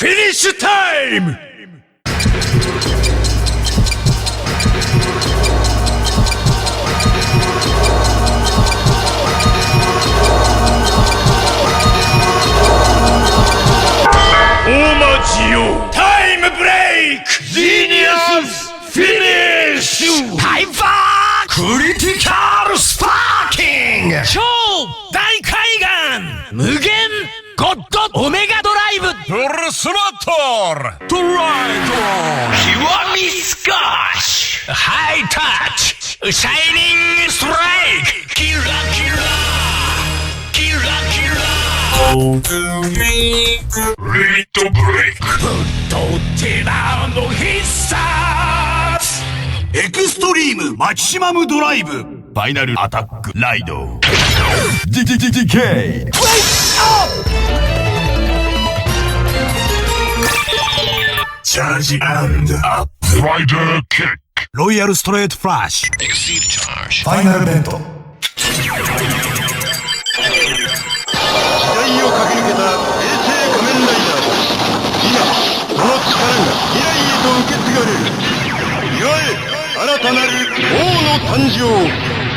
フィニッシュタイム。大間ジオタイムブレイク。ジーニアスフィニッシュ。ハイパークリティカルスパーキング。超大海岸無限ゴッドオメガドライブプルスマトルドライド極みスカッシュハイタッチシャイニングストライクキラキラキラキラオープンリートブレイクフットテラーの必殺エクストリームマキシマムドライブファイナルアタックライドDDDKチャージ&アップライダーキックロイヤルストレートフラッシュファイナルベント。時代を駆け抜けた平成仮面ライダー。今その力が未来へと受け継がれる。祝え新たなる王の誕生。